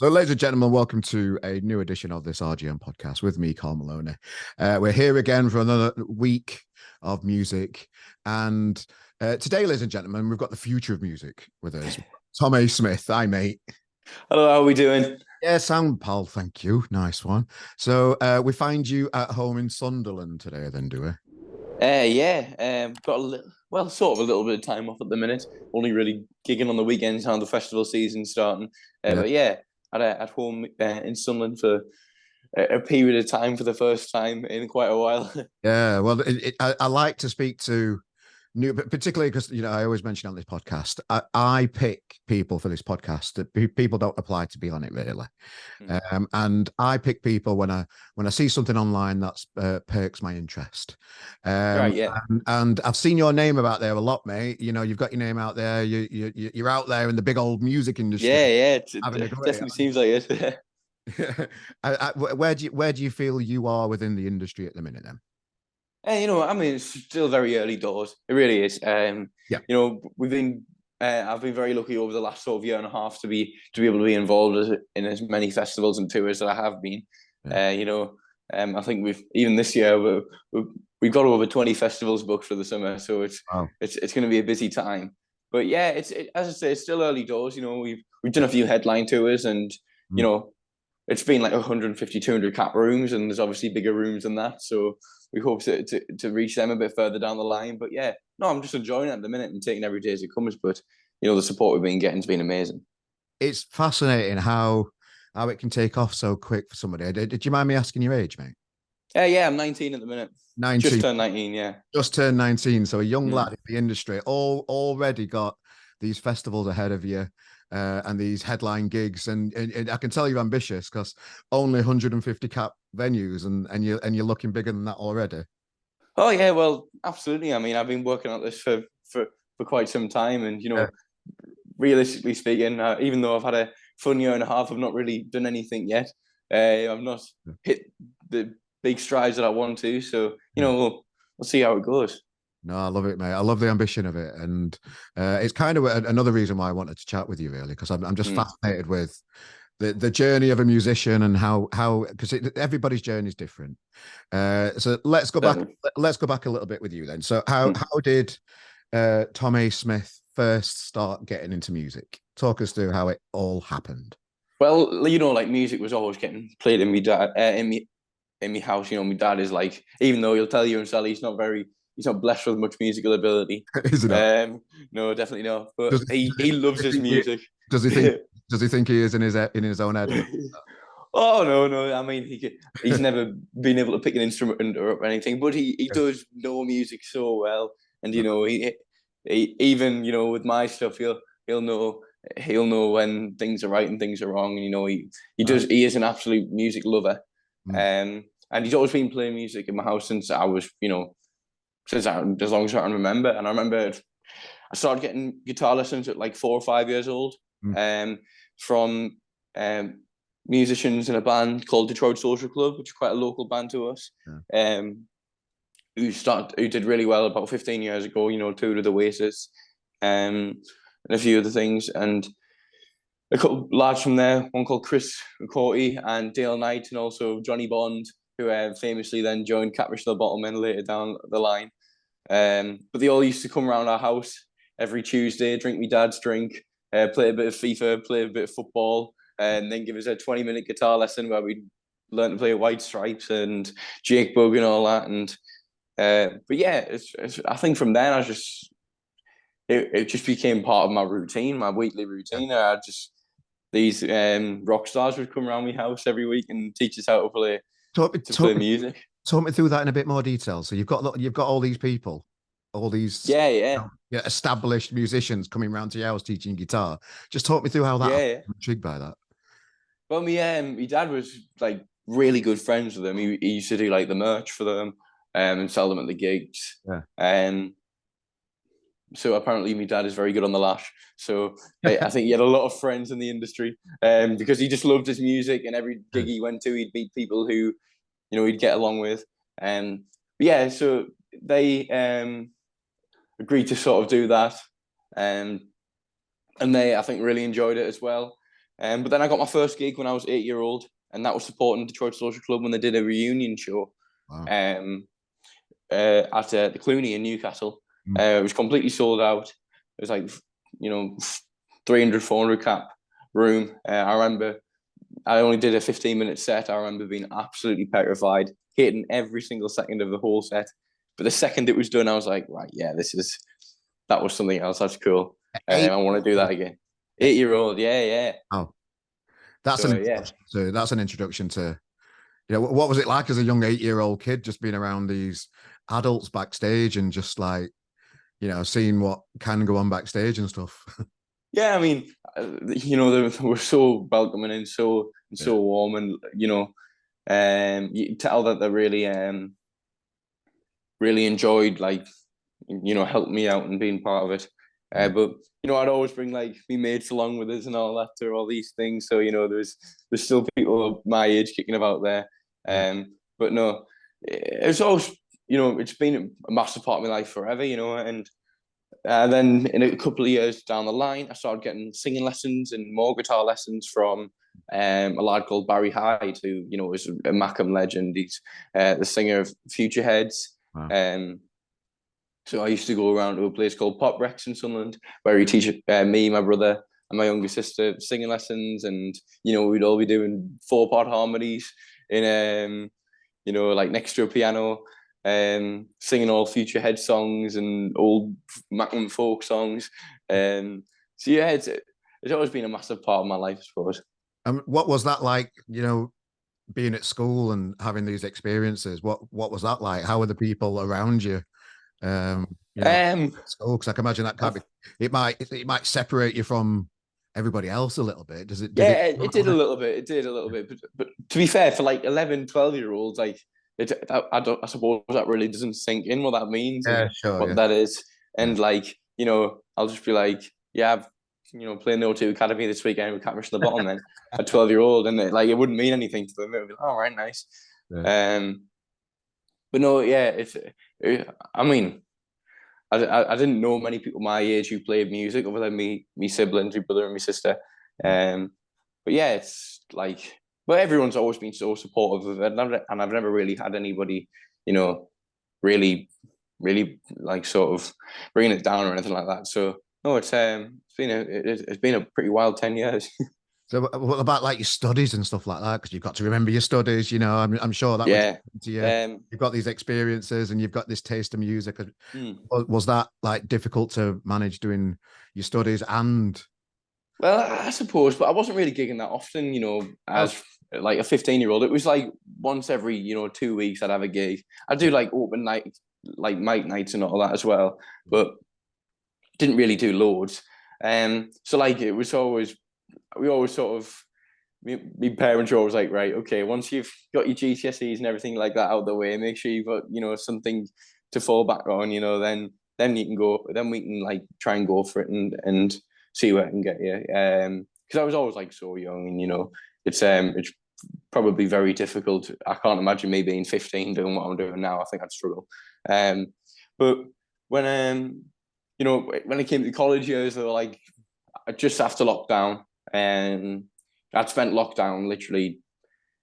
So, ladies and gentlemen, welcome to a new edition of this RGM podcast with me, Carl Maloney. We're here again for another week of music. And today, ladies and gentlemen, we've got the future of music with us. Tom A. Smith. Hi, mate. Hello, how are we doing? Yeah, sound pal. Thank you. Nice one. So, we find you at home in Sunderland today, then, do we? Got sort of a little bit of time off at the minute. Only really gigging on the weekends now the festival season starting. Yeah. But yeah, at home in Sunderland for a period of time for the first time in quite a while. Yeah. Well, I like to speak to new, but particularly because I always mention on this podcast, I pick people for this podcast that people don't apply to be on it really, and I pick people when I see something online that's perks my interest, Right, yeah. and I've seen your name about there a lot, mate. You've got your name out there. You're out there in the big old music industry. Yeah, Having a it great. definitely seems like it. Where do you feel you are within the industry at the minute then? I mean, it's still very early doors. It really is. Yeah. I've been very lucky over the last sort of year and a half to be able to be involved in as many festivals and tours that I have been. Yeah. I think even this year we've got over 20 festivals booked for the summer, so Wow. it's going to be a busy time. But yeah, as I say, it's still early doors. We've done a few headline tours, and Mm. it's been like 150, 200 cap rooms, and there's obviously bigger rooms than that. So we hope to reach them a bit further down the line. But yeah, no, I'm just enjoying it at the minute and taking every day as it comes. But the support we've been getting has been amazing. It's fascinating how it can take off so quick for somebody. Did you mind me asking your age, mate? Yeah, I'm 19 at the minute. 19. Just turned 19, yeah. Just turned 19. So a young lad Mm. in the industry, already got these festivals ahead of you, and these headline gigs. And I can tell you're ambitious because only 150 cap venues, and you're looking bigger than that already. Oh yeah, well, absolutely. I mean, I've been working on this for quite some time, and Yeah. realistically speaking, even though I've had a fun year and a half, I've not really done anything yet. I've not hit the big strides that I want to. So Yeah. we'll see how it goes. No, I love it, mate. I love the ambition of it, and it's kind of another reason why I wanted to chat with you, really, because I'm just fascinated with the journey of a musician and how because everybody's journey is different. So let's go back. Let's go back a little bit with you then. So how did Tom A. Smith first start getting into music? Talk us through how it all happened. Well, like music was always getting played in my dad in my house. My dad is like, even though he'll tell you himself he's not blessed with much musical ability. Is it not? No, definitely not. But Does, he loves his music. does he think does he think he is in his own head? Oh no! I mean, he's never been able to pick an instrument or anything, but he does know music so well, and he even with my stuff, he'll know when things are right and things are wrong, and he is an absolute music lover, and he's always been playing music in my house since I was as long as I can remember, and I remember I started getting guitar lessons at like 4 or 5 years old, from musicians in a band called Detroit Social Club, which is quite a local band to us. Who did really well about 15 years ago. Toured with Oasis, and a few other things, and a couple lads from there, one called Chris McCourty and Dale Knight, and also Johnny Bond, who famously then joined Catfish the Bottlemen later down the line. But they all used to come around our house every Tuesday, drink me dad's drink, play a bit of FIFA, play a bit of football, and then give us a 20-minute guitar lesson where we learn to play White Stripes and Jake Bug and all that. And but yeah, I think from then it just became part of my routine, my weekly routine. These rock stars would come around my house every week and teach us how to play music. Talk me through that in a bit more detail. So you've got all these people, all these established musicians coming around to your house teaching guitar. Just talk me through how that. Yeah. I'm intrigued by that. Well, my dad was like really good friends with them. He used to do like the merch for them, and sell them at the gigs. Yeah. So apparently my dad is very good on the lash. So I think he had a lot of friends in the industry, because he just loved his music, and every gig he went to, he'd meet people who, he'd get along with. But yeah, so they agreed to sort of do that, and they, I think, really enjoyed it as well. But then I got my first gig when I was 8 years old, and that was supporting Detroit Social Club when they did a reunion show. Wow. At the Clooney in Newcastle. It was completely sold out. It was like, 300, 400 cap room. I remember I only did a 15-minute set. I remember being absolutely petrified, hating every single second of the whole set. But the second it was done, I was like, right, yeah, that was something else. That's cool. I want to do that again. 8-year-old, yeah. Oh, that's an introduction to, what was it like as a young 8-year-old kid, just being around these adults backstage and just like, seeing what can go on backstage and stuff. Yeah, I mean, they were so welcoming and so warm, and you can tell that they really enjoyed, like, helping me out and being part of it. But I'd always bring like me mates along with us and all that to all these things. So there's still people of my age kicking about there. But no, it's always it's been a massive part of my life forever. And then in a couple of years down the line, I started getting singing lessons and more guitar lessons from a lad called Barry Hyde, who is a Mackem legend. He's the singer of Future Heads. Wow. So I used to go around to a place called Pop Rex in Sunderland, where he teach me, my brother, and my younger sister singing lessons, and we'd all be doing 4-part harmonies in like next to a piano, singing all Future Head songs and old Mackem folk songs. So yeah, it's always been a massive part of my life, I suppose. What was that like? Being at school and having these experiences. What was that like? How were the people around you? School, because I can imagine that can't be. It might separate you from everybody else a little bit. Does it? It did a little bit. It did a little bit. But to be fair, for like 11, 12-year-olds, like I suppose that really doesn't sink in what that means and what that is. And like, I'll just be like, yeah, I've playing the O2 Academy this weekend with Catfish in the Bottom. Then a 12-year-old, and it wouldn't mean anything to them. It would be like, all right, nice. Yeah. But no, yeah, I mean, I didn't know many people my age who played music other than me siblings, my brother and my sister. But yeah, it's like, but everyone's always been so supportive of it, and I've never really had anybody, really, really like sort of bringing it down or anything like that. So no, it's been a pretty wild 10 years. So what about like your studies and stuff like that? Because you've got to remember your studies. I'm sure that was to you. You've got these experiences and you've got this taste of music. Was that like difficult to manage doing your studies and? Well, I suppose, but I wasn't really gigging that often. As like a 15-year-old, it was like once every 2 weeks I'd have a gig. I'd do like open night, like mic nights and all that as well, but didn't really do loads. So like it was always. We always sort of, my parents were always like, right, okay, once you've got your GCSEs and everything like that out the way, make sure you've got, something to fall back on, then you can go, then we can like try and go for it and see where it can get you. Because I was always like so young, and it's probably very difficult. I can't imagine me being 15 doing what I'm doing now. I think I'd struggle. But when when it came to college years, they were like, just after lockdown, and I'd spent lockdown literally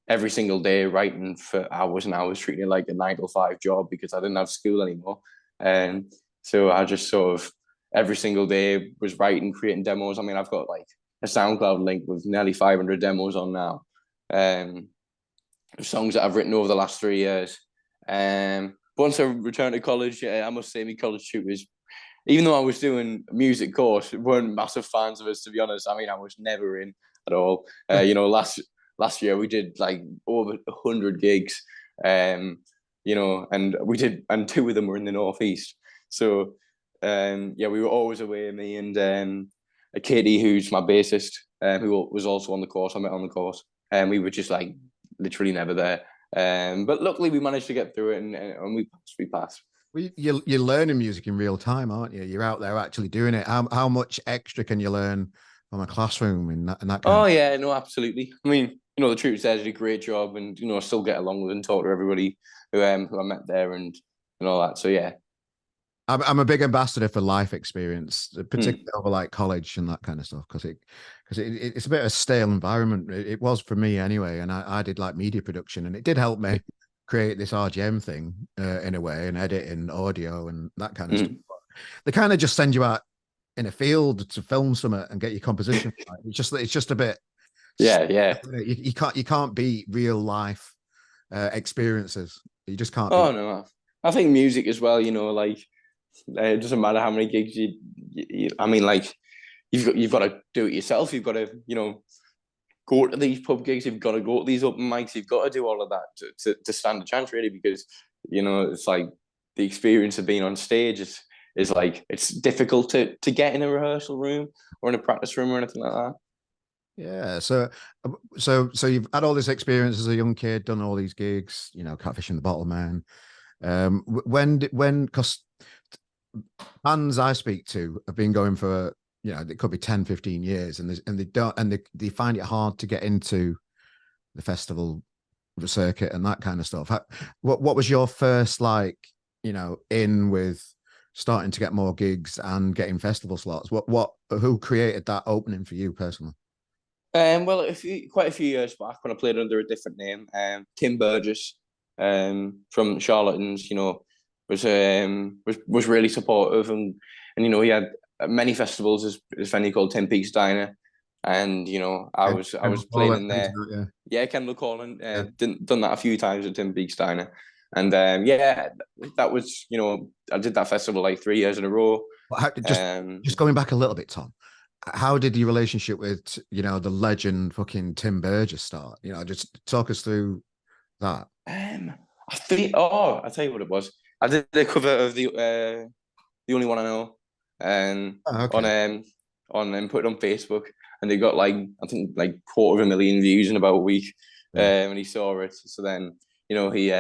every single day writing for hours and hours, treating it like a 9-to-5 job because I didn't have school anymore. And so I just sort of every single day was writing, creating demos. I mean, I've got like a SoundCloud link with nearly 500 demos on now. Songs that I've written over the last 3 years. Once I returned to college, I must say my college tutors, even though I was doing a music course, weren't massive fans of us, to be honest. I mean, I was never in at all. Last year we did like over 100 gigs, and we did, and 2 of them were in the Northeast. So, we were always away. Me and Katie, who's my bassist, who was also on the course. I met on the course, and we were just like literally never there. But luckily we managed to get through it, and we passed. Well, you're learning music in real time, aren't you? You're out there actually doing it. How much extra can you learn from a classroom and that kind yeah, no, absolutely. I mean, the truth says did a great job, and I still get along with and talk to everybody who I met there and all that. So yeah. I'm a big ambassador for life experience, particularly Mm, over like college and that kind of stuff, because it's a bit of a stale environment. It was for me anyway, and I did like media production, and it did help me create this RGM thing in a way, and editing audio and that kind of stuff. mm. But they kind of just send you out in a field to film something and get your composition right. It's just a bit. Yeah, yeah. You can't beat real life experiences. You just can't Oh beat. no, I think music as well. You know, like it doesn't matter how many gigs I mean, like you've got to do it yourself. You've got to, you know, go to these pub gigs. You've got to go to these open mics. You've got to do all of that to stand a chance, really, because you know it's like the experience of being on stage is like it's difficult to get in a rehearsal room or in a practice room or anything like that. Yeah, so you've had all this experience as a young kid, done all these gigs, you know, Catfish and the Bottle Man. Because bands I speak to have been going for, you know, it could be 10, 15 years, and they don't, and they find it hard to get into the festival circuit and that kind of stuff. What was your first, like, you know, in with starting to get more gigs and getting festival slots? Who created that opening for you personally? Well, quite a few years back when I played under a different name, Tim Burgess, from Charlatans, you know, was really supportive, and you know he had many festivals. This venue called Tim Peaks Diner, and you know I was playing in there. Yeah, Yeah, Kendall Calling, yeah. done that a few times at Tim Peaks Diner, and yeah, that was, you know, I did that festival like 3 years in a row. Just going back a little bit, Tom. How did your relationship with, you know, the legend fucking Tim Burgess start? You know, just talk us through that. I think. Oh, I tell you what it was. I did the cover of the only one I know, um, Oh, on okay. put it on Facebook, and they got like I think like 250,000 views in about a week, Yeah. and he saw it. So then you know he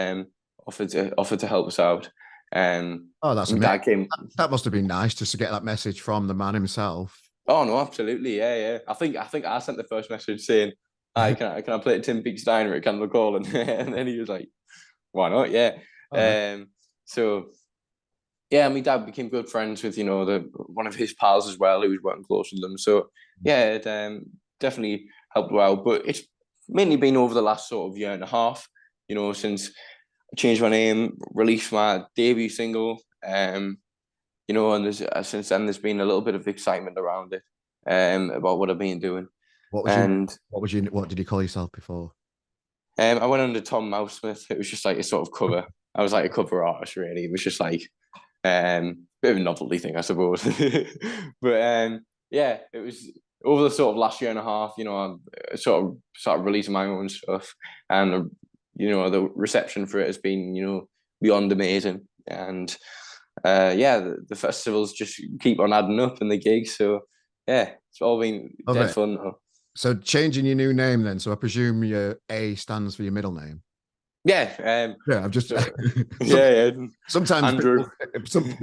offered to help us out. Oh, that's And amazing. that came. That must have been nice just to get that message from the man himself. Oh no, absolutely, yeah, yeah. I think I sent the first message saying, "Hi, can I play at Tim Peaks Diner at Candle Call?" And and then he was like, "Why not?" Yeah. Oh, no. So yeah, my dad became good friends with, you know, the one of his pals as well, who was working close with them. So yeah, it definitely helped well. But it's mainly been over the last sort of year and a half, you know, since I changed my name, released my debut single, you know, and since then there's been a little bit of excitement around it, about what I've been doing. What was you? And What did you call yourself before? I went under Tom Mousesmith. It was just like a sort of cover. I was like a cover artist, really. It was just like bit of a novelty thing, I suppose. But yeah, it was over the sort of last year and a half. You know, I sort of started releasing my own stuff, and you know, the reception for it has been, you know, beyond amazing. And yeah, the festivals just keep on adding up, and the gigs. So yeah, it's all been Love dead it. fun though. So changing your new name then. So I presume your A stands for your middle name. Yeah, Yeah, I've just so, yeah, yeah, sometimes Andrew.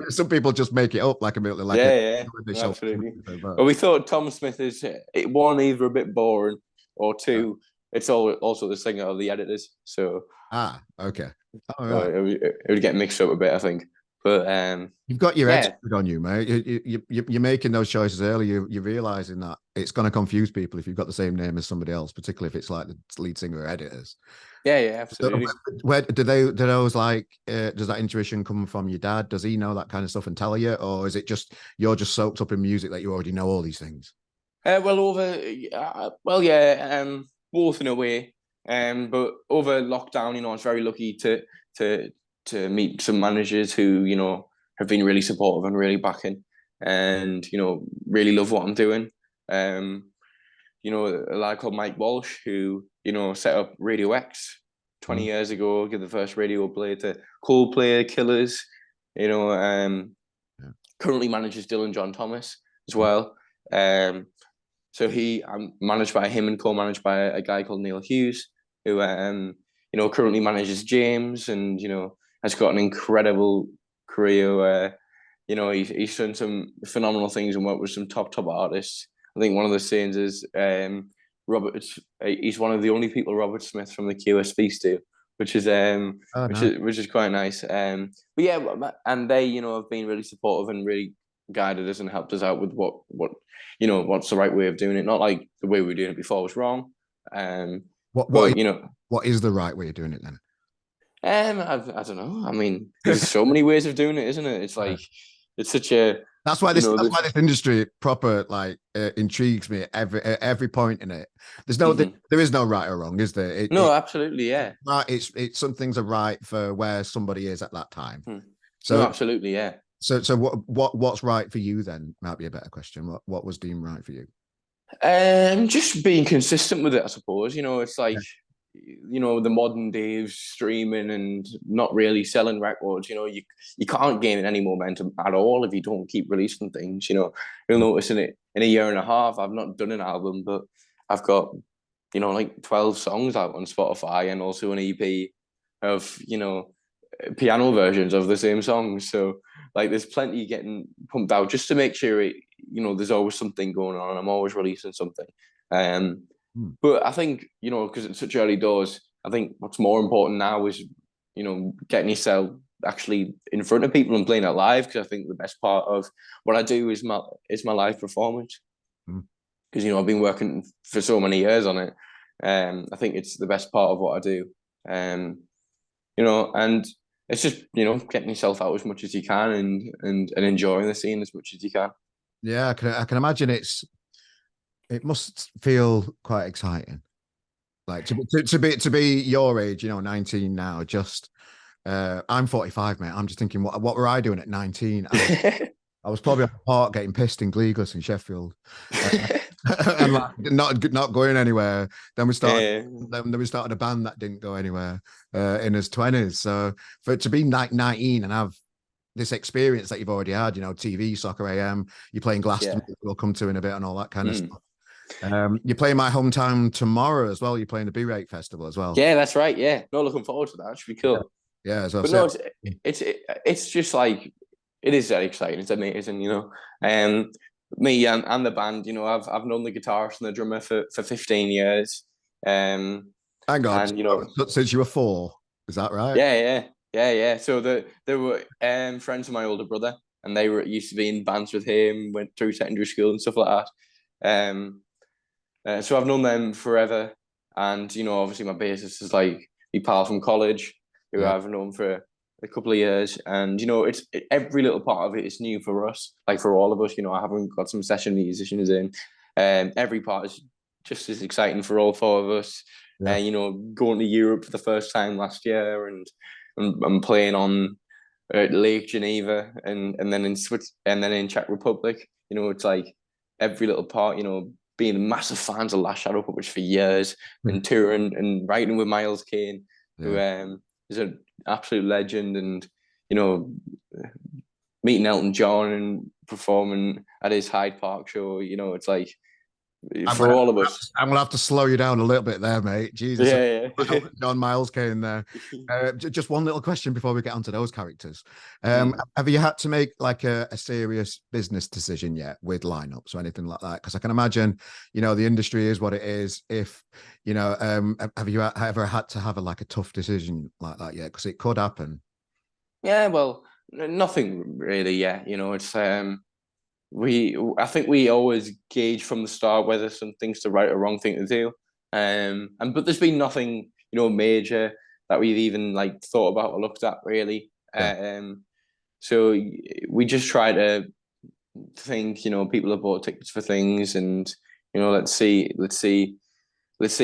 some people just make it up like a like a Yeah, yeah, they show. absolutely. But Well, we thought Tom Smith is one, either a bit boring, or two, it's also the singer of the editors. So okay. All right. it would get mixed up a bit, I think. But You've got your head yeah, screwed on you, mate. You're making those choices early. You're realizing that it's going to confuse people if you've got the same name as somebody else, particularly if it's like the lead singer or editors. yeah, yeah, So, absolutely. where do those like does that intuition come from your dad? Does he know that kind of stuff and tell you, or is it just you're just soaked up in music that you already know all these things? Well, yeah, both in a way. But over lockdown, you know, I was very lucky to to meet some managers who, you know, have been really supportive and really backing, and you know, really love what I'm doing. Um, you know, a lad called Mike Walsh, who, you know, set up Radio X 20 Mm. years ago, give the first radio play to Coldplay, Killers, you know, Yeah. currently manages Dylan John Thomas as Mm. well. Um, so I'm managed by him and co-managed by a guy called Neil Hughes, who you know, currently manages James, and you know, has got an incredible career where, you know, he's done some phenomenal things and worked with some top artists. I think one of the sayings is Robert. He's one of the only people Robert Smith from the QS speaks to which is Oh, nice. which is quite nice. But yeah, and they, you know, have been really supportive and really guided us and helped us out with what you know, what's the right way of doing it. Not like the way we were doing it before was wrong. But you know, what is the right way of doing it then? I don't know. I mean, there's so many ways of doing it, isn't it? It's like it's such a That's why you know that's this. why this industry proper like intrigues me at every point in it. Mhm. There is no right or wrong, is there? No, absolutely, yeah. Right, it's some things are right for where somebody is at that time. Hmm. No, So absolutely, yeah. so what's right for you then might be a better question. What was deemed right for you? Just being consistent with it, I suppose. You know, it's Yeah. like, you know, the modern day of streaming and not really selling records. You know, you can't gain any momentum at all if you don't keep releasing things. You know, you'll Mm. notice in a year and a half, I've not done an album, but I've got, you know, like 12 songs out on Spotify and also an EP of, you know, piano versions of the same songs. So like there's plenty getting pumped out just to make sure it, you know, there's always something going on and I'm always releasing something. Um, Mm. but I think, you know, because it's such early doors, I think what's more important now is, you know, getting yourself actually in front of people and playing it live. Because I think the best part of what I do is my live performance. Mm. Because you know I've been working for so many years on it. I think it's the best part of what I do. You know, and it's just you know getting yourself out as much as you can and enjoying the scene as much as you can. Yeah, I can imagine it must feel quite exciting. Like to be your age, you know, 19 now, just I'm 45, mate. I'm just thinking what were I doing at 19? I was probably on the park getting pissed in Gleaglas in Sheffield. And like not going anywhere. Then we started Yeah, then we started a band that didn't go anywhere in his 20s. So for it to be like 19 and have this experience that you've already had, you know, TV, Soccer AM, you're playing yeah. Glastonbury, we'll come to in a bit and all that kind of Mm. stuff. You're playing my hometown tomorrow as well. You're playing the B-Rate Festival as well. Yeah, that's right. Yeah, no, looking forward to that. It should be Yeah, cool. yeah, as I But said. no, it's just like it is very exciting. It's amazing, you know. Me and the band, you know, I've known the guitarist and the drummer for 15 years. Hang on, And you know, since you were 4, is that right? yeah. So they were friends of my older brother, and they were used to be in bands with him, went through secondary school and stuff like that. So I've known them forever, and you know, obviously my bassist is like my pal from college, who Yeah. I've known for a couple of years, and you know, every little part of it is new for us, like for all of us. You know, I haven't got some session musicians in, every part is just as exciting for all four of us. Yeah. And you know, going to Europe for the first time last year, and playing on Lake Geneva, and then in and then in Czech Republic. You know, it's like every little part. You know, being massive fans of Last Shadow Puppets for years, Hmm. and touring and writing with Miles Kane, who Yeah. is an absolute legend, and you know, meeting Elton John and performing at his Hyde Park show. You know, it's like for all of us. I'm gonna have to slow you down a little bit there, mate. Jesus, Yeah. John Miles came there. Just one little question before we get onto those characters. Mm. Have you had to make like a serious business decision yet with lineups or anything like that? Because I can imagine, you know, the industry is what it is. If you know, have you ever had to have like a tough decision like that yet? Because it could happen. Yeah, well, nothing really. Yeah, you know, it's I think we always gauge from the start whether something's the right or wrong thing to do. And but there's been nothing, you know, major that we've even like thought about or looked at really. Yeah. So we just try to think, you know, people have bought tickets for things, and you know, let's see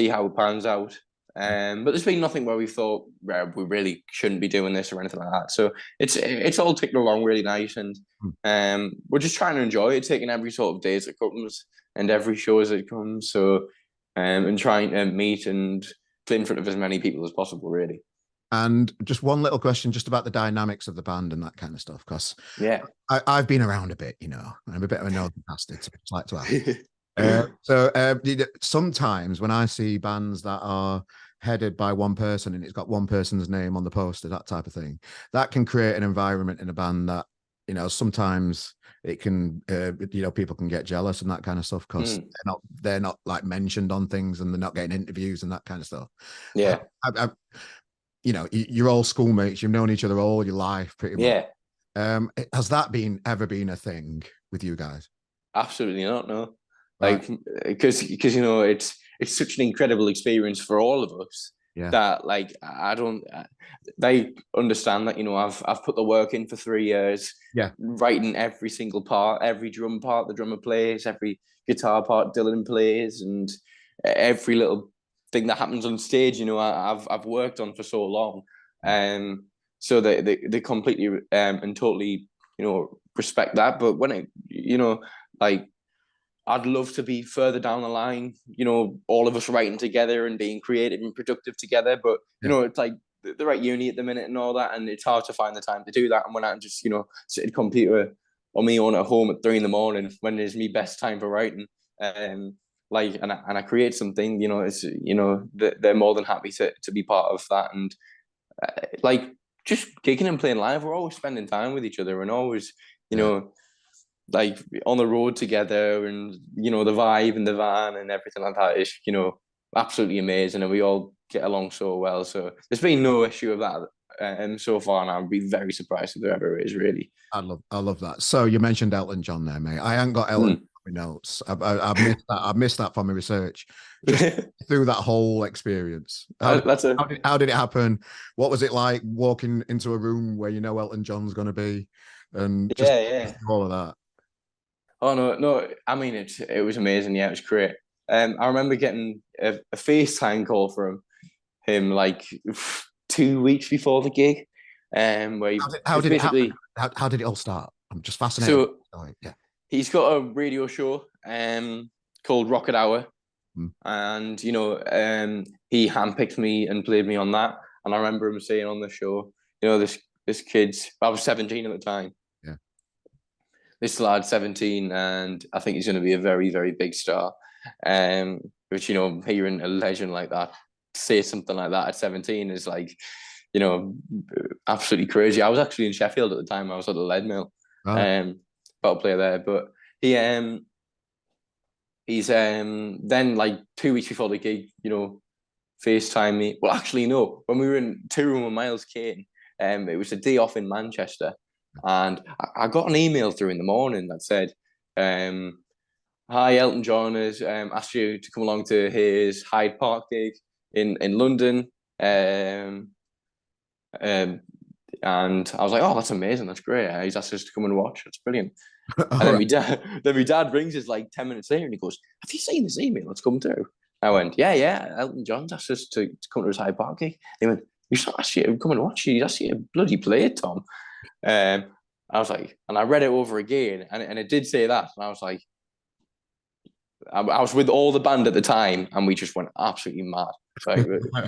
how it pans out. But there's been nothing where we thought we really shouldn't be doing this or anything like that. So it's all ticking along really nice, and Hmm. we're just trying to enjoy it, taking every sort of day as it comes and every show as it comes. So and trying to meet and play in front of as many people as possible, really. And just one little question, just about the dynamics of the band and that kind of stuff, because Yeah. I've been around a bit, you know. I'm a bit of a nosy bastard, so I just like to ask. Sometimes when I see bands that are headed by one person and it's got one person's name on the poster, that type of thing, that can create an environment in a band that, you know, sometimes it can, you know, people can get jealous and that kind of stuff because they're not like mentioned on things and they're not getting interviews and that kind of stuff. Yeah. you know, you're all schoolmates. You've known each other all your life, pretty much. Yeah, Has that ever been a thing with you guys? absolutely not. No, Right. like because you know it's such an incredible experience for all of us Yeah. that like I don't they understand that, you know, I've put the work in for 3 years, Yeah. writing every single part, every drum part the drummer plays, every guitar part Dylan plays, and every little thing that happens on stage, you know, I've worked on for so long. So they completely and totally, you know, respect that. But when it, you know, like I'd love to be further down the line, you know, all of us writing together and being creative and productive together. But, you Yeah. know, it's like they're at uni at the minute and all that, and it's hard to find the time to do that. And when I just, you know, sit at a computer on my own at home at 3 in the morning, when it's my best time for writing, um, like, and I create something, you know, it's, you know, they're more than happy to be part of that. And like, just kicking and playing live, we're always spending time with each other and always, you Yeah. know, like on the road together, and you know the vibe in the van and everything like that is, you know, absolutely amazing, and we all get along so well. So there's been no issue of that, so far, and I'd be very surprised if there ever is. Really. I love that. So you mentioned Elton John there, mate. I ain't got Elton Mm. on my notes. I've missed that. I've missed that from my research. Just through that whole experience. That's a How did it happen? What was it like walking into a room where you know Elton John's going to be, and just yeah. all of that? Oh no, I mean it was amazing. Yeah, it was great. I remember getting a FaceTime call from him like 2 weeks before the gig, where he, How because did it happen? basically, How did it all start? I'm just fascinated. so Yeah. he's got a radio show called Rocket Hour, Mm. and you know he handpicked me and played me on that. And I remember him saying on the show, you know, this kid's, I was 17 at the time. Yeah. This lad 17, and I think he's going to be a very very big star. Which, you know, hearing a legend like that say something like that at 17 is like, you know, absolutely crazy. I was actually in Sheffield at the time. I was at the lead mill, Right. about to play there, but he he's then like 2 weeks before the gig, you know, FaceTime me. Well, actually, no. When we were in Two Room with Miles Kane, it was a day off in Manchester, and I got an email through in the morning that said, "Hi, Elton John has asked you to come along to his Hyde Park gig in London." Um, um, and I was like, "Oh, that's amazing! That's great. He's asked us to come and watch. That's brilliant." And All then right. my dad, then my dad rings us like 10 minutes later, and he goes, "Have you seen this email that's come through?" I went, "Yeah. Elton John's asked us to come to his Hyde Park gig." He went, "He's not asked you to come and watch it. He's asked you to bloody play it, Tom." Um, I was like, and I read it over again, and it did say that, and I was like, I was with all the band at the time, and we just went absolutely mad. Like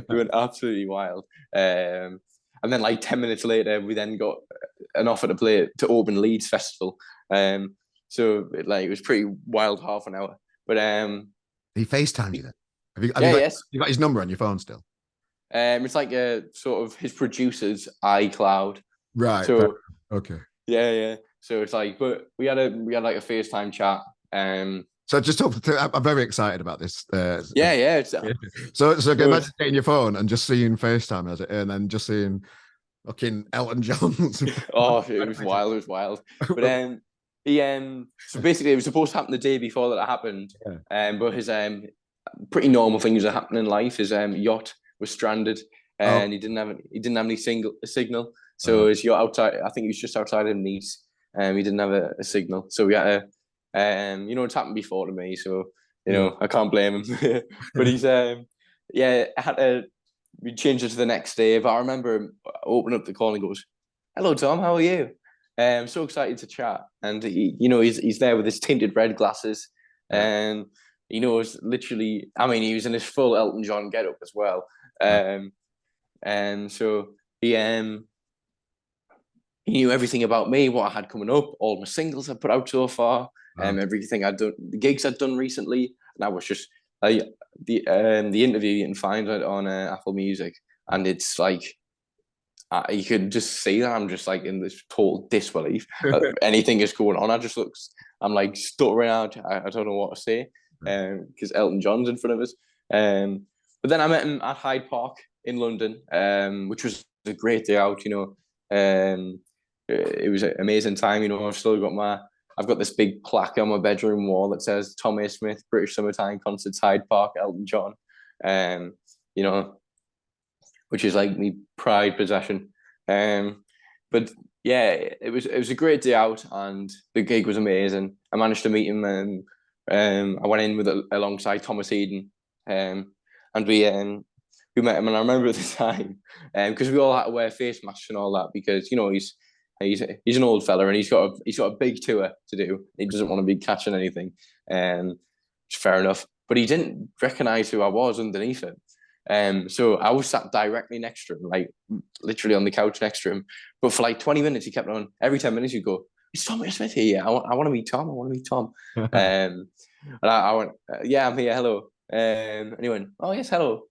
we went absolutely wild. And then like 10 minutes later, we then got an offer to play to open Leeds Festival. So it was pretty wild half an hour. But He FaceTimed you then. yeah, yes. You got his number on your phone still? It's like a sort of his producer's iCloud. Right. So Okay. yeah. So it's like, but we had like a FaceTime chat. So just talk. I'm very excited about this. Yeah. It's So no, imagine getting your phone and just seeing FaceTime as it, and then just seeing fucking Elton John's. oh, it was wild. It was wild. But he so basically it was supposed to happen the day before that it happened. Yeah. But his pretty normal things that happen in life. His yacht was stranded, Oh. and he didn't have any signal. Uh, So his yacht outside, I think he was just outside of Nice. He didn't have a signal. So we had to, you know, it's happened before to me. So you yeah. know, I can't blame him. But he's yeah, I had to. We changed it to the next day. But I remember him opening up the call and he goes, "Hello, Tom. How are you?" I'm so excited to chat. And he, you know, he's there with his tinted red glasses, Yeah. and he knows literally. I mean, he was in his full Elton John getup as well. Right. And so he knew everything about me, what I had coming up, all my singles I put out so far, Wow. everything I'd done, the gigs I'd done recently, and I was just like the interview you can find it on Apple Music, and it's like you could just see that I'm just like in this total disbelief. Anything is going on. I'm like stuttering out. I don't know what to say because Elton John's in front of us. but then I met him at Hyde Park in London, which was a great day out. It was an amazing time. I've got this big plaque on my bedroom wall that says Tom A. Smith, British Summertime Concerts, Hyde Park, Elton John. You know, which is like my pride possession. But yeah, it was a great day out, and the gig was amazing. I managed to meet him, and I went in alongside Thomas Eden, and we met him. And I remember at the time, because we all had to wear face masks and all that, because he's an old fella and he's got a big tour to do. He doesn't want to be catching anything, which fair enough. But he didn't recognise who I was underneath him. So I was sat directly next to him, like literally on the couch next to him. But for like 20 minutes, he kept on. Every 10 minutes, he'd go, "Is Tom Smith here? Yeah, I want to meet Tom. I want to meet Tom." And I went, "Yeah, I'm here. Hello." And he went, "Oh yes, hello."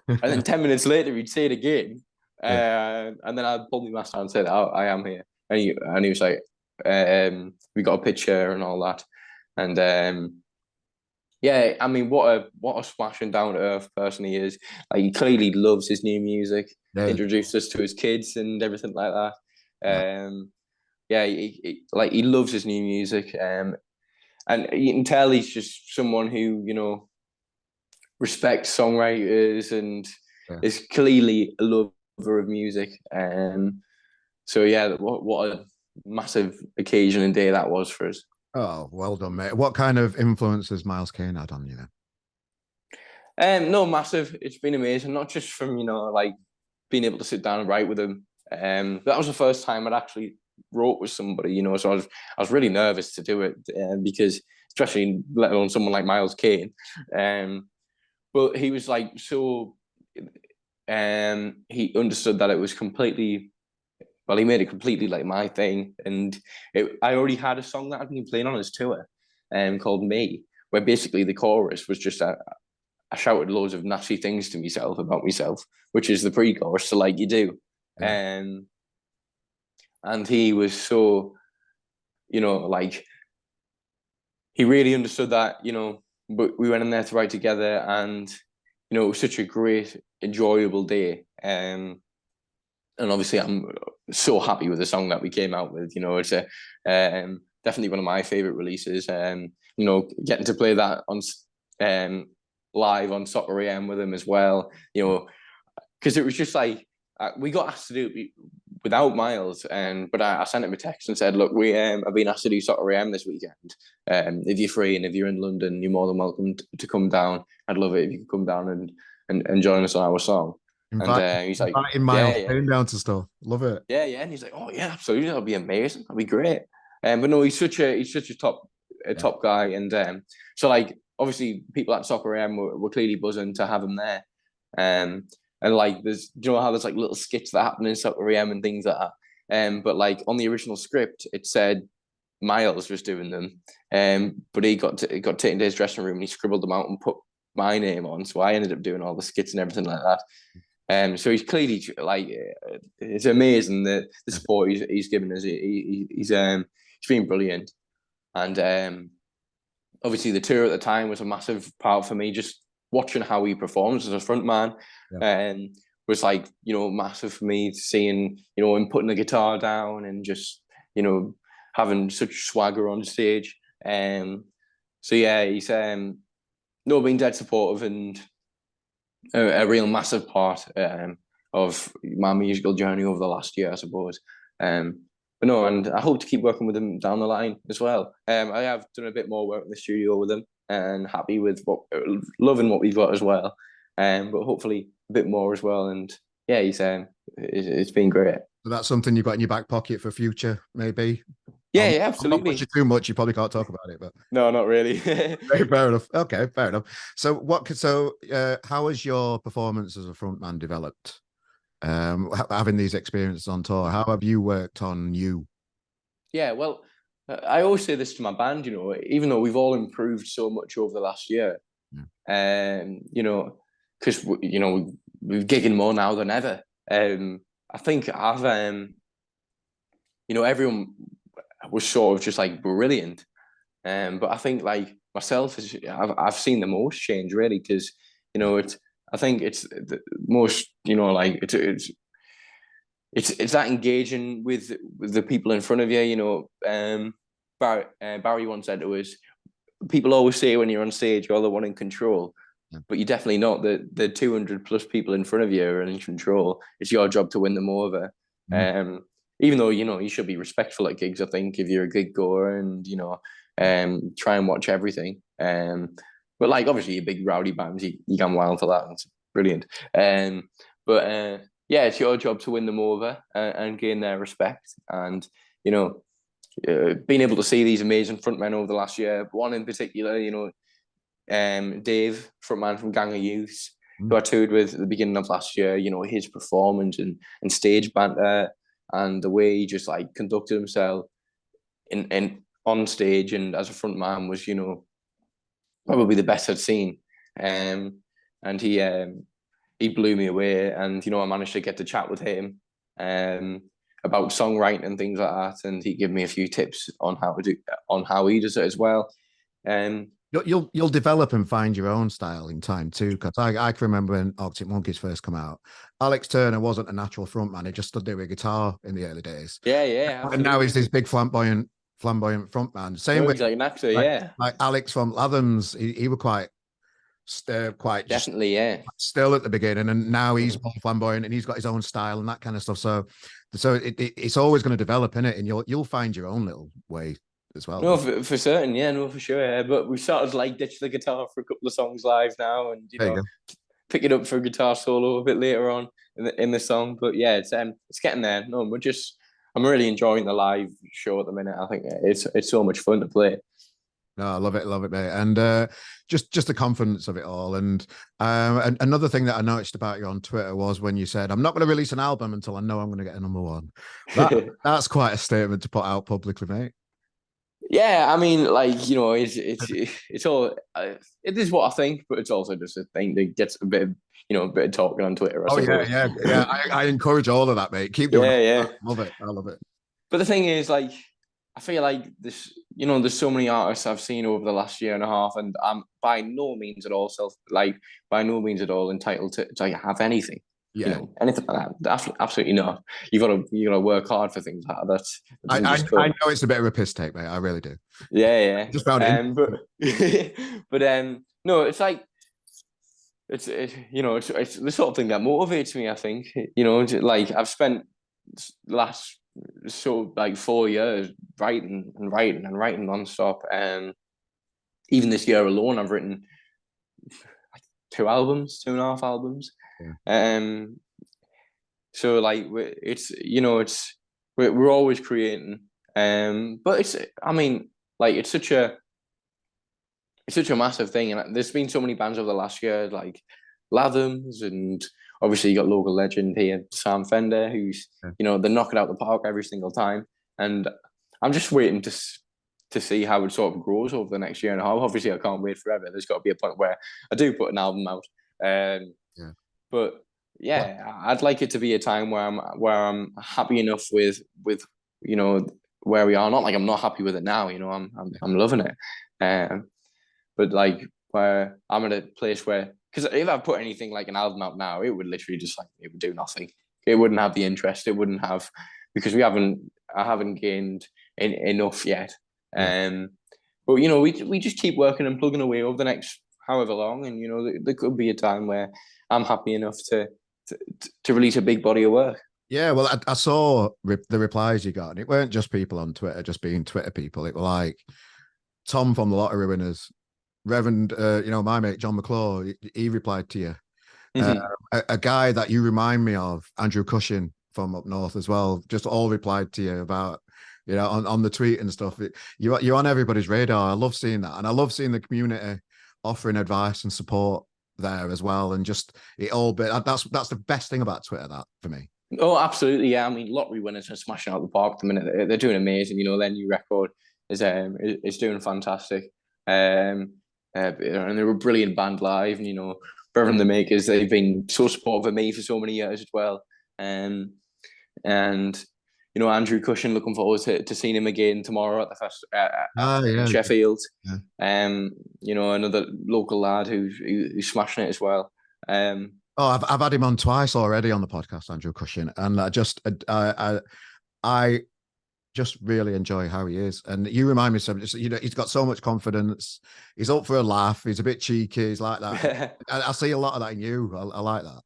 And then 10 minutes later, he'd say it again. And then I pulled my mask down and said, "Oh, I am here." And he was like, "We got a picture and all that." And yeah, I mean, what a smashing down to earth person he is. Like, he clearly loves his new music. Yeah. Introduced us to his kids and everything like that. Yeah, he loves his new music. And you can tell he's just someone who respects songwriters and is clearly a lover of music. So yeah, what a massive occasion and day that was for us. Oh, well done, mate. What kind of influences Miles Kane had on you then? No, massive. It's been amazing, not just from like being able to sit down and write with him. That was the first time I'd actually wrote with somebody, so I was really nervous to do it, because especially let alone someone like Miles Kane. But he was like so. He understood that it was completely. Well, he made it completely like my thing, and I already had a song that I'd been playing on his tour, called "Me," where basically the chorus was just I shouted loads of nasty things to myself about myself, which is the pre-chorus to "Like You Do," and he was so, like, he really understood that, but we went in there to write together, and it was such a great, enjoyable day, and obviously I'm so happy with the song that we came out with. It's definitely one of my favorite releases. Getting to play that on live on Soccer AM with him as well, because it was just like, we got asked to do it without Miles, but I sent him a text and said, "Look, I've been asked to do Soccer AM this weekend. If you're free and if you're in London, you're more than welcome to come down. I'd love it if you could come down and join us on our song." And he's like, Miles Kane down to stuff. Love it. Yeah, and he's like, "Oh yeah, absolutely, that'll be amazing. That'll be great." But no, he's such a top guy, and so like obviously people at Soccer AM were clearly buzzing to have him there, and like there's how there's like little skits that happen in Soccer AM and things like that, but like on the original script it said Miles was doing them, but he got taken to his dressing room and he scribbled them out and put my name on, so I ended up doing all the skits and everything like that. So he's clearly like, it's amazing the support he's given us. He's been brilliant, and obviously the tour at the time was a massive part for me. Just watching how he performs as a front man, was like massive for me. Seeing him putting the guitar down and just having such swagger on stage. So yeah, he's been dead supportive and a real massive part of my musical journey over the last year, I suppose. But no, and I hope to keep working with him down the line as well. I have done a bit more work in the studio with him, and happy with loving what we've got as well. But hopefully a bit more as well. And yeah, it's been great. So that's something you've got in your back pocket for future, maybe. Yeah, absolutely. I'm not too much. You probably can't talk about it, but no, not really. Fair enough. Okay, fair enough. So, how has your performance as a frontman developed? Having these experiences on tour, how have you worked on you? Yeah, well, I always say this to my band. Even though we've all improved so much over the last year, because we're gigging more now than ever. I think everyone was sort of just like brilliant, but I think like myself I've seen the most change really, because I think it's the most, like it's that engaging with the people in front of you. Barry once said to us, people always say when you're on stage, you're the one in control. Yeah. But you're definitely not. The 200 plus people in front of you are in control. It's your job to win them over. Even though, you should be respectful at gigs, I think, if you're a gig goer and, try and watch everything. But like, obviously, your big rowdy bands, you can wild for that. It's brilliant. But yeah, it's your job to win them over and gain their respect. And, being able to see these amazing frontmen over the last year, one in particular, Dave, frontman from Gang of Youth, who I toured with at the beginning of last year, his performance and stage banter and the way he just like conducted himself in on stage and as a frontman was, probably the best I'd seen. And he blew me away. And, I managed to get to chat with him about songwriting and things like that. And he gave me a few tips on how he does it as well. You'll develop and find your own style in time too. Because I can remember when Arctic Monkeys first come out, Alex Turner wasn't a natural frontman. He just stood there with guitar in the early days. Yeah. And now he's this big flamboyant frontman. Same with like an actor, yeah. Like Alex from Latham's, he was quite definitely, yeah, still at the beginning, and now he's more flamboyant and he's got his own style and that kind of stuff. So it's always going to develop in it, and you'll find your own little way as well. No, for certain, yeah, no, for sure. Yeah. But we sort of like ditched the guitar for a couple of songs live now, and pick it up for a guitar solo a bit later on in the song. But yeah, it's getting there. No, I'm really enjoying the live show at the minute. I think it's so much fun to play. No, I love it, mate. And just the confidence of it all. And another thing that I noticed about you on Twitter was when you said, "I'm not going to release an album until I know I'm going to get a number one." That's quite a statement to put out publicly, mate. Yeah, I mean, like, it's all it is what I think, but it's also just a thing that gets a bit of talking on Twitter. Yeah. I encourage all of that, mate. Keep doing it. Yeah. I love it. But the thing is, like, I feel like this, there's so many artists I've seen over the last year and a half, and I'm by no means at all entitled to have anything. Yeah, anything like that. Absolutely not. You gotta work hard for things like that. I know it's a bit of a piss take, mate. I really do. Yeah. Just found it. But no, it's like it's the sort of thing that motivates me. I think like I've spent the last 4 years writing nonstop. Even this year alone, I've written 2.5 albums. Yeah. So like we're always creating. But it's such a massive thing, and there's been so many bands over the last year, like Latham's, and obviously you got local legend here, Sam Fender, who's they're knocking out the park every single time, and I'm just waiting to see how it sort of grows over the next year and a half. Obviously, I can't wait forever. There's got to be a point where I do put an album out. But yeah, I'd like it to be a time where I'm happy enough with where we are. Not like I'm not happy with it now. I'm loving it. But like where I'm at a place where, because if I put anything like an album out now, it would literally just it would do nothing. It wouldn't have the interest. It wouldn't have, because I haven't gained enough yet. But we just keep working and plugging away over the next however long, and there could be a time where I'm happy enough to release a big body of work. Yeah, well, I saw the replies you got, and it weren't just people on Twitter just being Twitter people. It were like Tom from the Lottery Winners, Reverend, my mate John McClure. He replied to you. A guy that you remind me of, Andrew Cushing from up north as well, just all replied to you about on the tweet and stuff. You're on everybody's radar. I love seeing that, and I love seeing the community offering advice and support there as well, and just it all. But that's the best thing about Twitter, that for me. Oh, absolutely, yeah. I mean, Lottery Winners are smashing out the park at the minute. They're doing amazing. Their new record is doing fantastic. And they're a brilliant band live. And Reverend the Makers, they've been so supportive of me for so many years as well. And Andrew Cushing, looking forward to seeing him again tomorrow at the fest Sheffield. Yeah. Another local lad who's smashing it as well. Oh, I've had him on twice already on the podcast, Andrew Cushing, and I just really enjoy how he is. And you remind me of something. You know, he's got so much confidence. He's up for a laugh. He's a bit cheeky. He's like that. I see a lot of that in you. I like that.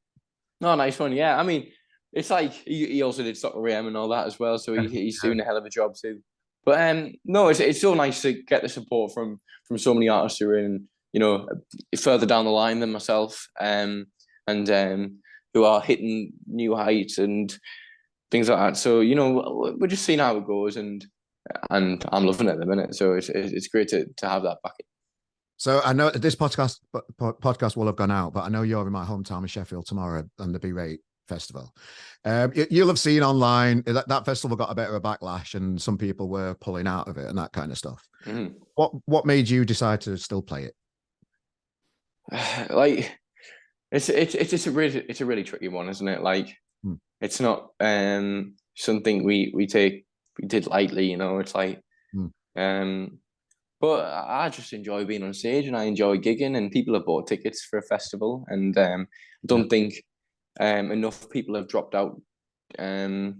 No, nice one. Yeah, I mean, it's like he also did Soccer AM and all that as well, so he's doing a hell of a job too. But no, it's so nice to get the support from so many artists who are in, you know, further down the line than myself, and who are hitting new heights and things like that. So you know, we're just seeing how it goes, and I'm loving it at the minute. So it's great to have that back. So I know this podcast will have gone out, but I know you're in my hometown of Sheffield tomorrow on the B-Rate Festival. You'll have seen online that festival got a bit of a backlash, and some people were pulling out of it and that kind of stuff. Mm-hmm. What made you decide to still play it? Like it's a really tricky one, isn't it? Like it's not something we did lightly, you know. It's like but I just enjoy being on stage and I enjoy gigging, and people have bought tickets for a festival, and I don't think enough people have dropped out to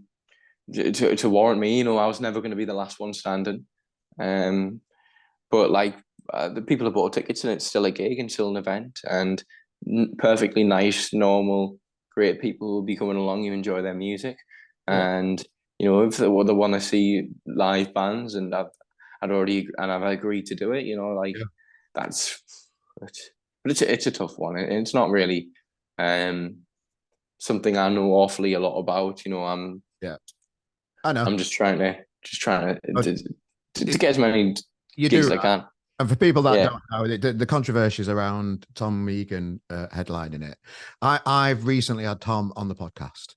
warrant me. You know, I was never going to be the last one standing. But like the people have bought tickets and it's still a gig and still an event, and perfectly nice, normal, great people will be coming along who enjoy their music. And you know, if they want to see live bands, and I've agreed to do it, you know, like but it's a tough one. It's not really something I know awfully a lot about, you know. I know. I'm just trying to get as many gigs as I can. And for people that don't know, the controversies around Tom Megan headlining it, I've recently had Tom on the podcast.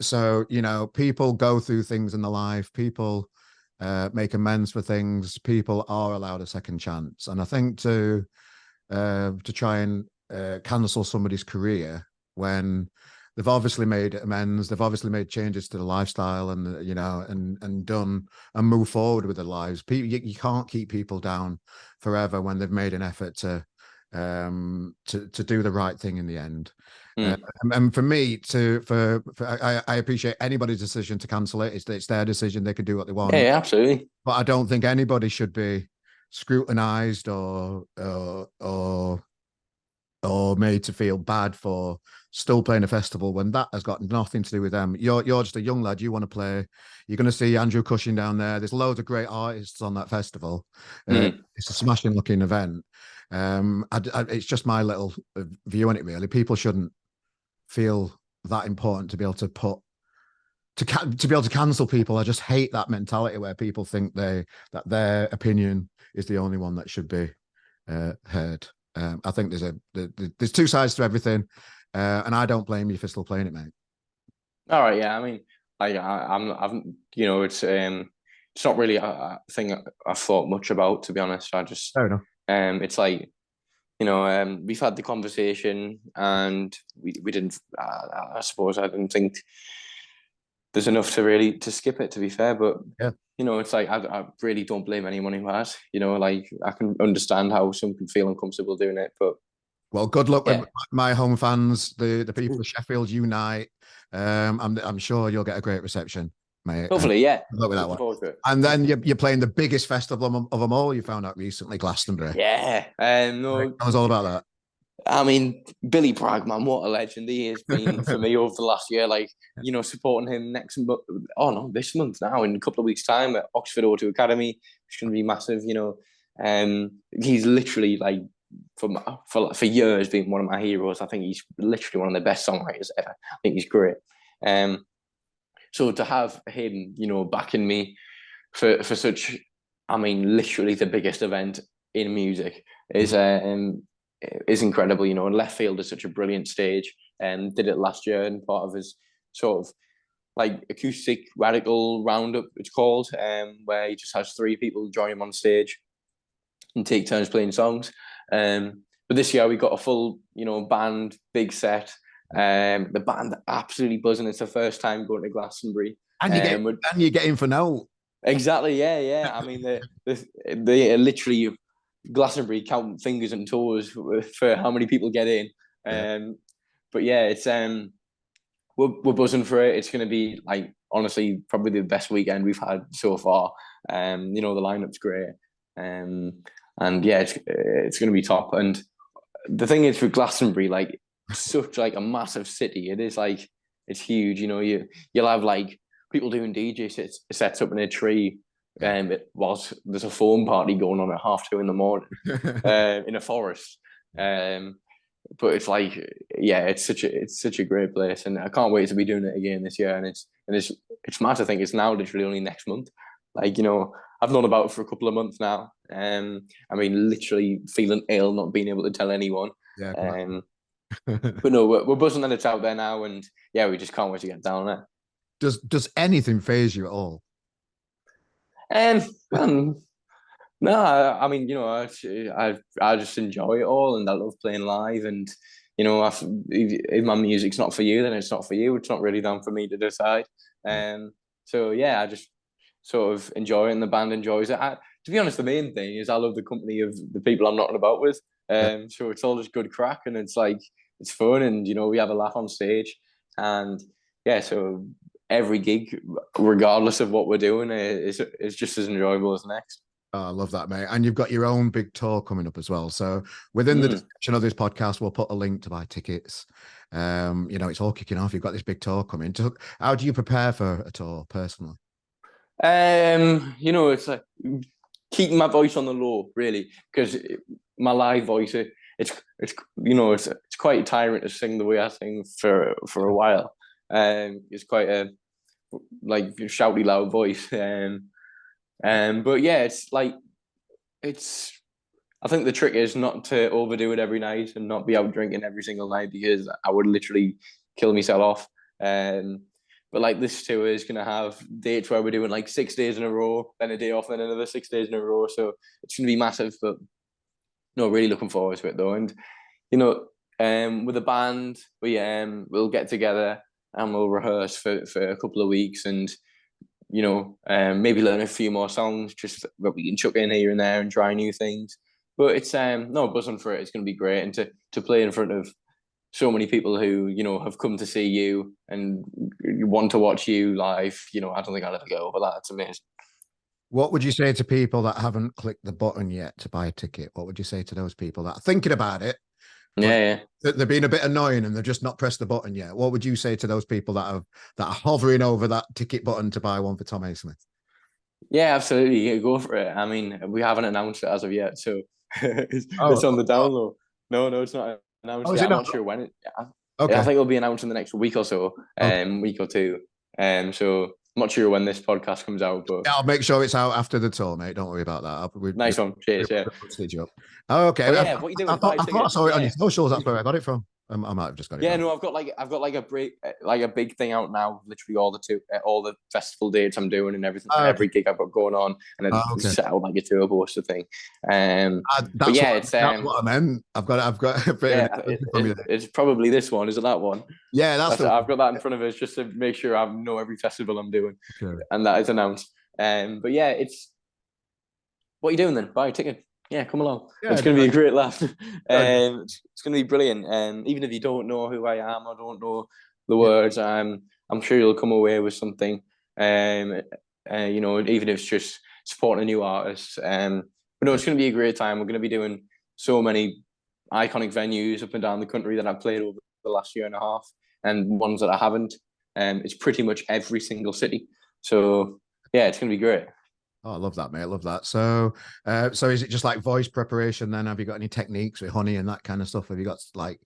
So, you know, people go through things in their life. People make amends for things. People are allowed a second chance. And I think to try and cancel somebody's career when they've obviously made amends, they've obviously made changes to the lifestyle, and you know, and done and move forward with their lives. You can't keep people down forever when they've made an effort to do the right thing in the end. And for me, I appreciate anybody's decision to cancel it. It's their decision; they can do what they want. Yeah, absolutely. But I don't think anybody should be scrutinized or made to feel bad for still playing a festival when that has got nothing to do with them. You're just a young lad. You want to play. You're going to see Andrew Cushing down there. There's loads of great artists on that festival. It's a smashing looking event. It's just my little view on it, really. People shouldn't feel that important to be able to be able to cancel people. I just hate that mentality where people think that their opinion is the only one that should be heard. I think there's two sides to everything, and I don't blame you for still playing it, mate. All right, yeah. I mean, I'm you know, it's not really a thing I've thought much about, to be honest. I just fair enough. It's like, you know, we've had the conversation, and we didn't. I suppose I didn't think there's enough to skip it, to be fair. But you know, it's like I really don't blame anyone who has. You know, like I can understand how some can feel uncomfortable doing it, but well, good luck with my home fans, the people of Sheffield unite. I'm sure you'll get a great reception, mate. Hopefully, yeah. Good luck with that one. And then you're playing the biggest festival of them all. You found out recently, Glastonbury. Yeah, no, I was all about that. I mean, Billy Bragg, man, what a legend he has been for me over the last year. Like, you know, supporting him this month now, in a couple of weeks' time at Oxford O2 Academy, which going to be massive. You know, he's literally like for years been one of my heroes. I think he's literally one of the best songwriters ever. I think he's great. So to have him, you know, backing me for such, I mean, literally the biggest event in music is incredible. You know, and Left Field is such a brilliant stage, and did it last year, and part of his sort of like acoustic radical roundup, it's called, where he just has 3 people join him on stage and take turns playing songs. But this year we got a full, you know, band, big set. The band absolutely buzzing. It's the first time going to Glastonbury, and you get in for no. Exactly, yeah. I mean, they literally Glastonbury count fingers and toes for how many people get in. But yeah, it's we're buzzing for it. It's going to be like honestly probably the best weekend we've had so far. You know, the lineup's great, and yeah, it's going to be top. And the thing is with Glastonbury, like such like a massive city, it is like it's huge. You know, you'll have like people doing DJ sets up in a tree, whilst there's a foam party going on at 2:30 in the morning, in a forest. But it's like, yeah, it's such a great place, and I can't wait to be doing it again this year. And it's mad to think it's now literally only next month. Like, you know, I've known about it for a couple of months now. I mean, literally feeling ill, not being able to tell anyone. Yeah. But no, we're buzzing that it's out there now, and yeah, we just can't wait to get down there. Does anything phase you at all? Well, no, I mean, you know, I just enjoy it all, and I love playing live. And you know, if my music's not for you, then it's not for you. It's not really down for me to decide. So yeah, I just sort of enjoy it, and the band enjoys it. To be honest, the main thing is I love the company of the people I'm knocking about with. So it's all just good crack, and it's like it's fun, and you know, we have a laugh on stage, and yeah, so every gig, regardless of what we're doing, is just as enjoyable as the next. Oh, I love that, mate. And you've got your own big tour coming up as well. So within the description of this podcast, we'll put a link to buy tickets. You know, it's all kicking off. You've got this big tour coming. How do you prepare for a tour personally? You know, it's like keeping my voice on the low, really, because my live voice, it's you know, it's quite tiring to sing the way I sing for a while. It's quite a like shouty loud voice. But yeah, it's like I think the trick is not to overdo it every night and not be out drinking every single night, because I would literally kill myself off. But like this tour is gonna have dates where we're doing like 6 days in a row, then a day off, then another 6 days in a row. So it's gonna be massive. But no, really looking forward to it though. And you know, with the band, we'll get together and we'll rehearse for a couple of weeks, and you know, maybe learn a few more songs just that we can chuck in here and there and try new things. But it's no, buzzing for it. It's going to be great, and to play in front of so many people who, you know, have come to see you and want to watch you live. You know, I don't think I'll ever get over that. It's amazing. What would you say to people that haven't clicked the button yet to buy a ticket? What would you say to those people that are thinking about it? Yeah. They're being a bit annoying and they've just not pressed the button yet. What would you say to those people that are hovering over that ticket button to buy one for Tom A. Smith? Yeah, absolutely. Yeah, go for it. I mean, we haven't announced it as of yet, so it's on the down low. No, it's not announced yet. I'm not sure when it. Okay. I think it'll be announced in the next week or so, week or two. So I'm not sure when this podcast comes out, but yeah, I'll make sure it's out after the tour, mate. Don't worry about that. Nice one. Cheers. Yeah. Okay. Yeah. What are you doing? I thought I saw it on your socials. That's where I got it from. I might have just got it. Yeah, no, I've got like a big thing out now. Literally all the festival dates I'm doing and everything, and every gig I've got going on, and then set out like a tour poster thing. But yeah, that's what I meant. I've got. It's probably this one. Is it that one? Yeah, I've got that in front of us just to make sure I know every festival I'm doing, and that is announced. But yeah, it's what are you doing then? Buy a ticket. Yeah, come along. Yeah, it's going to be a great laugh. It's going to be brilliant. Even if you don't know who I am or don't know the words, I'm sure you'll come away with something. You know, even if it's just supporting a new artist. But no, it's going to be a great time. We're going to be doing so many iconic venues up and down the country that I've played over the last year and a half, and ones that I haven't. It's pretty much every single city. So yeah, it's going to be great. Oh, I love that, mate. I love that. So, is it just like voice preparation then? Have you got any techniques with honey and that kind of stuff? Have you got like,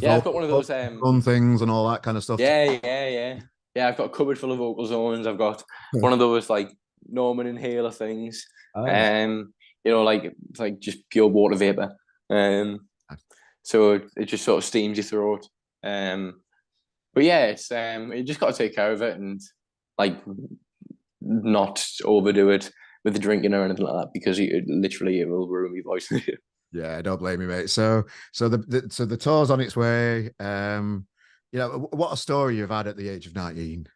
I've got one of those fun things and all that kind of stuff. Yeah. I've got a cupboard full of vocal zones. I've got one of those like Norman inhaler things. You know, like just pure water vapor. So it just sort of steams your throat. But yeah, it's you just got to take care of it and like not overdo it with the drinking or anything like that, because it will ruin your voice. Yeah, don't blame me, mate. So the tour's on its way. You know, what a story you've had at the age of 19.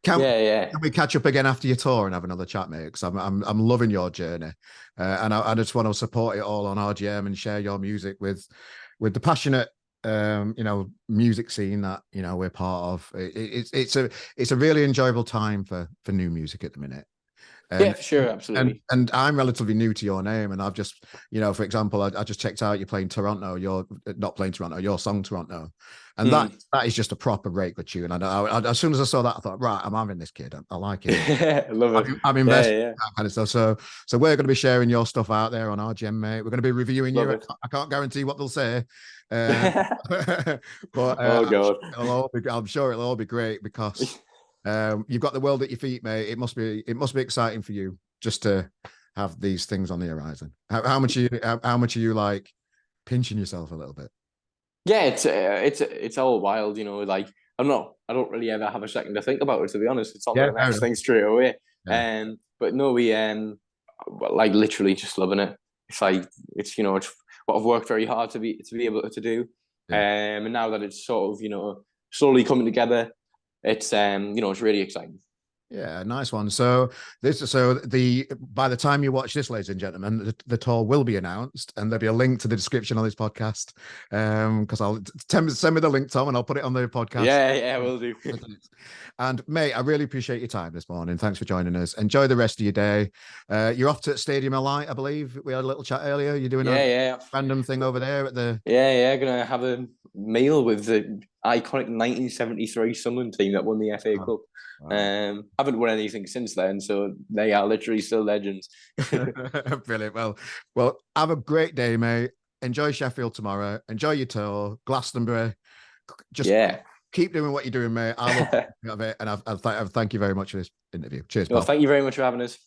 Can we catch up again after your tour and have another chat, mate? Because I'm loving your journey, and I just want to support it all on RGM and share your music with with the passionate music scene that we're part of. It's a really enjoyable time for new music at the minute. Yeah, for sure, absolutely. And I'm relatively new to your name, and I've just, for example, I just checked out you're playing Toronto. You're not playing Toronto. Your song Toronto, and that is just a proper great good tune. And as soon as I saw that, I thought, right, I'm having this kid. I like it. I love it. I'm invested in that kind of stuff. So we're going to be sharing your stuff out there on our gem, mate. We're going to be reviewing Love you. it. I can't guarantee what they'll say, but oh god, I'm sure it'll all be great because. You've got the world at your feet, mate. It must be exciting for you just to have these things on the horizon. How much are you like pinching yourself a little bit? Yeah, it's all wild, like I don't really ever have a second to think about it, to be honest. It's on the next thing straight away. Yeah. But no, we like literally just loving it. It's like it's what I've worked very hard to be able to do. Yeah. And now that it's sort of slowly coming together, it's it's really exciting. Yeah, nice one. So by the time you watch this, ladies and gentlemen, the tour will be announced, and there'll be a link to the description of this podcast. Because I'll send me the link, Tom, and I'll put it on the podcast. Yeah, will do. And mate, I really appreciate your time this morning. Thanks for joining us. Enjoy the rest of your day. You're off to Stadium Light, I believe. We had a little chat earlier. You're doing a random thing over there at the. Gonna have a meal with the iconic 1973 Sunderland team that won the FA Cup. Wow. Haven't won anything since then, so they are literally still legends. Brilliant. Well, have a great day, mate. Enjoy Sheffield tomorrow. Enjoy your tour, Glastonbury. Just keep doing what you're doing, mate. I love it, and I thank you very much for this interview. Cheers. Well, thank you very much for having us.